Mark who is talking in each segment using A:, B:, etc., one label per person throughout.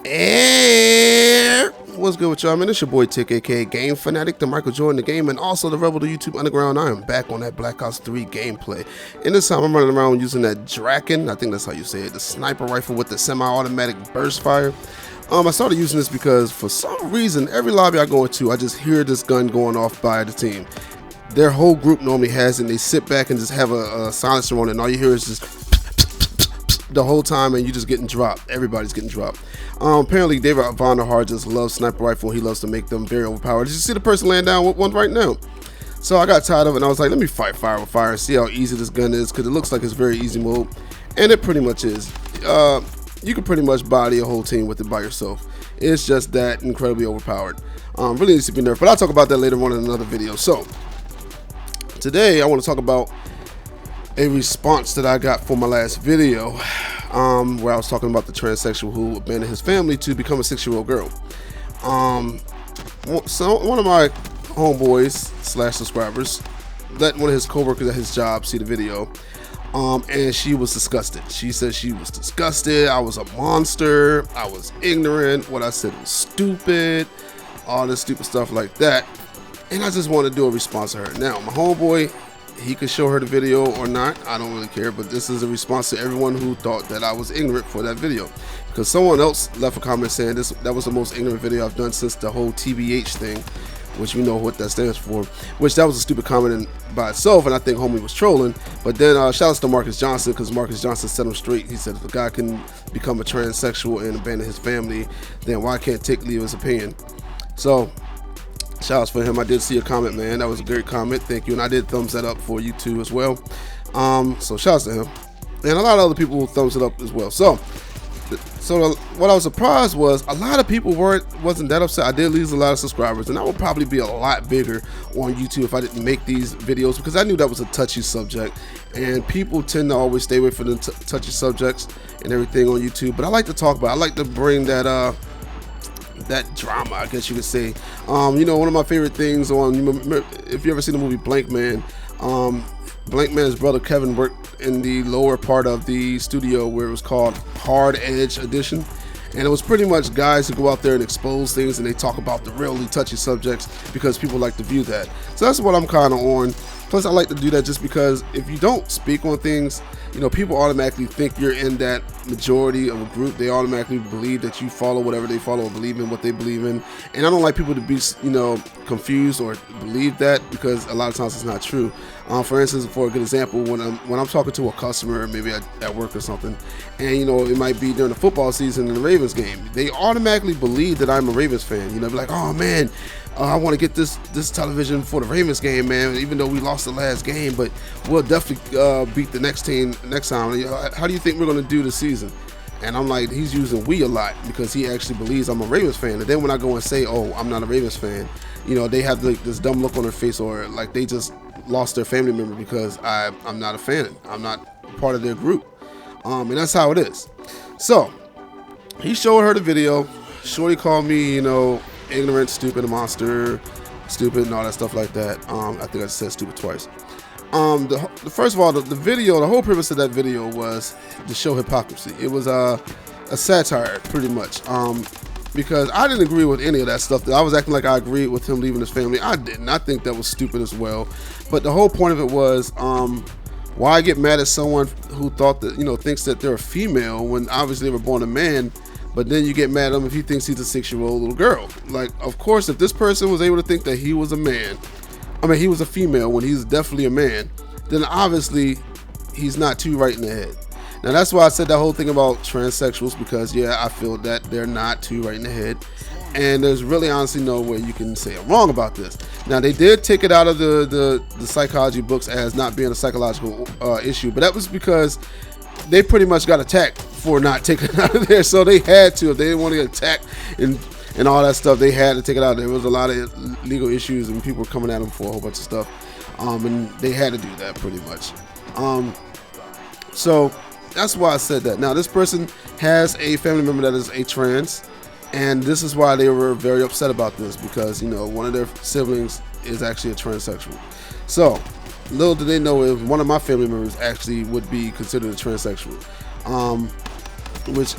A: Hey, what's good with y'all, man? It's your boy Tick, aka Game Fanatic, the Michael Jordan the game, and also the Rebel to YouTube Underground. I am back on that Black Ops 3 gameplay. And this time I'm running around using that Draken, I think that's how you say it, the sniper rifle with the semi-automatic burst fire. I started using this because for some reason, every lobby I go into, I just hear this gun going off by the team. Their whole group normally has it, and they sit back and just have a silencer on it, and all you hear is just the whole time, and you just getting dropped. Everybody's getting dropped. Apparently David Vonderhaar just loves sniper rifle. He loves to make them very overpowered. Did you see the person laying down with one right now? So I got tired of it, and I was like, let me fight fire with fire and see how easy this gun is, because it looks like it's very easy mode, and it pretty much is. You can pretty much body a whole team with it by yourself. It's just that incredibly overpowered. Really needs to be nerfed, but I'll talk about that later on in another video. So today I want to talk about a response that I got for my last video, where I was talking about the transsexual who abandoned his family to become a 6-year-old girl. So one of my homeboys / subscribers let one of his co-workers at his job see the video, and she was disgusted. She said she was disgusted. I was a monster. I was ignorant. What I said was stupid. All this stupid stuff like that. And I just want to do a response to her. Now, my homeboy, he could show her the video or not, I don't really care, but this is a response to everyone who thought that I was ignorant for that video, because someone else left a comment saying that was the most ignorant video I've done since the whole TBH thing, which you know what that stands for, which that was a stupid comment by itself, and I think homie was trolling. But then shout outs to Marcus Johnson, because Marcus Johnson set him straight. He said if a guy can become a transsexual and abandon his family, then why can't Tick leave his opinion? So shout outs for him. I did see a comment, man. That was a great comment. Thank you. And I did thumbs that up for you too as well. So shout outs to him. And a lot of other people thumbs it up as well. So what I was surprised was a lot of people wasn't that upset. I did lose a lot of subscribers, and I would probably be a lot bigger on YouTube if I didn't make these videos, because I knew that was a touchy subject, and people tend to always stay away from the touchy subjects and everything on YouTube. But I like to talk about it. I like to bring that drama, I guess you could say. You know, one of my favorite things if you ever seen the movie Blank Man, Blank Man's brother Kevin worked in the lower part of the studio where it was called Hard Edge Edition, and it was pretty much guys who go out there and expose things, and they talk about the really touchy subjects because people like to view that. So that's what I'm kind of on. Plus, I like to do that just because if you don't speak on things, you know, people automatically think you're in that majority of a group. They automatically believe that you follow whatever they follow or believe in what they believe in. And I don't like people to be, you know, confused or believe that, because a lot of times it's not true. For instance, for a good example, when I'm talking to a customer, maybe at work or something, and you know, it might be during the football season in the Ravens game, they automatically believe that I'm a Ravens fan. You know, be like, oh man, I want to get this television for the Ravens game, man, even though we lost the last game, but we'll definitely beat the next team next time. How do you think we're going to do this season? And I'm like, he's using we a lot because he actually believes I'm a Ravens fan. And then when I go and say, oh, I'm not a Ravens fan, you know, they have like this dumb look on their face, or like they just lost their family member because I'm not a fan. I'm not part of their group. And that's how it is. So he showed her the video. Shorty called me, you know, ignorant, stupid, a monster, stupid, and all that stuff like that. I think I said stupid twice. First of all, the video, the whole purpose of that video was to show hypocrisy. It was a satire, pretty much. Because I didn't agree with any of that stuff. That I was acting like I agreed with him leaving his family. I didn't. I think that was stupid as well. But the whole point of it was, why get mad at someone who thought that, you know, thinks that they're a female when obviously they were born a man? But then you get mad at him if he thinks he's a 6-year-old little girl. Like, of course, if this person was able to think that he was a man, he was a female when he's definitely a man, then obviously he's not too right in the head. Now, that's why I said that whole thing about transsexuals, because, yeah, I feel that they're not too right in the head. And there's really honestly no way you can say I'm wrong about this. Now, they did take it out of the psychology books as not being a psychological issue, but that was because they pretty much got attacked for not taking it out of there. So they had to, if they didn't want to get attacked and all that stuff, they had to take it out. There was a lot of legal issues and people were coming at them for a whole bunch of stuff. And they had to do that pretty much. So that's why I said that. Now, this person has a family member that is a trans, and this is why they were very upset about this, because, you know, one of their siblings is actually a transsexual. So little did they know if one of my family members actually would be considered a transsexual, which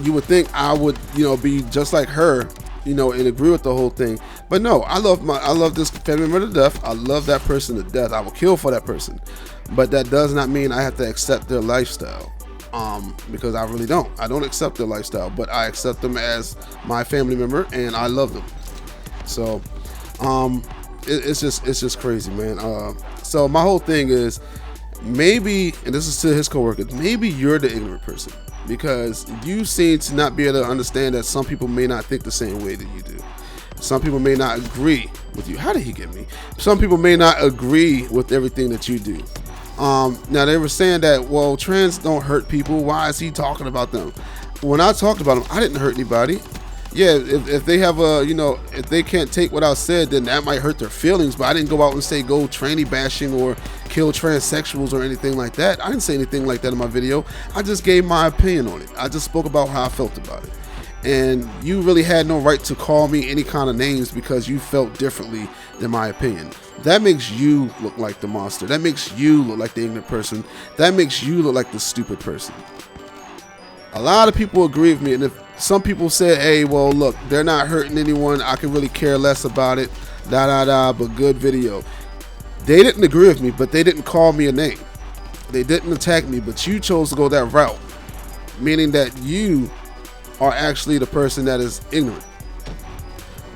A: you would think I would, be just like her, and agree with the whole thing. But no, I love this family member to death. I love that person to death. I will kill for that person. But that does not mean I have to accept their lifestyle. Because I really don't. I don't accept their lifestyle, but I accept them as my family member, and I love them. So, it's just crazy, man. So my whole thing is, maybe, and this is to his coworkers, maybe you're the ignorant person, because you seem to not be able to understand that some people may not think the same way that you do. Some people may not agree with you. How did he get me? Some people may not agree with everything that you do. Now they were saying that, well, trans don't hurt people. Why is he talking about them? When I talked about them, I didn't hurt anybody. Yeah, if they have if they can't take what I said, then that might hurt their feelings. But I didn't go out and say go tranny bashing or kill transsexuals or anything like that. I didn't say anything like that in my video. I just gave my opinion on it. I just spoke about how I felt about it. And you really had no right to call me any kind of names because you felt differently than my opinion. That makes you look like the monster. That makes you look like the ignorant person. That makes you look like the stupid person. A lot of people agree with me, and if some people say, hey, well, look, they're not hurting anyone, I can really care less about it, but good video. They didn't agree with me, but they didn't call me a name. They didn't attack me, but you chose to go that route, meaning that you are actually the person that is ignorant.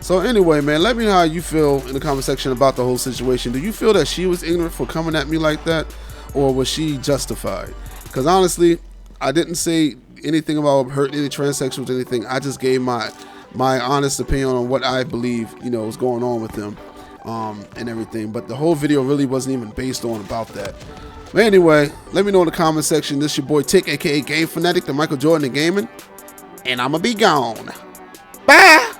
A: So anyway, man, let me know how you feel in the comment section about the whole situation. Do you feel that she was ignorant for coming at me like that, or was she justified? Because honestly, I didn't say anything about hurting any transsexuals or anything. I just gave my honest opinion on what I believe, was going on with them, and everything. But the whole video really wasn't even based on about that. But anyway, let me know in the comment section. This your boy Tick, aka Game Fanatic, the Michael Jordan of gaming, and I'ma be gone. Bye.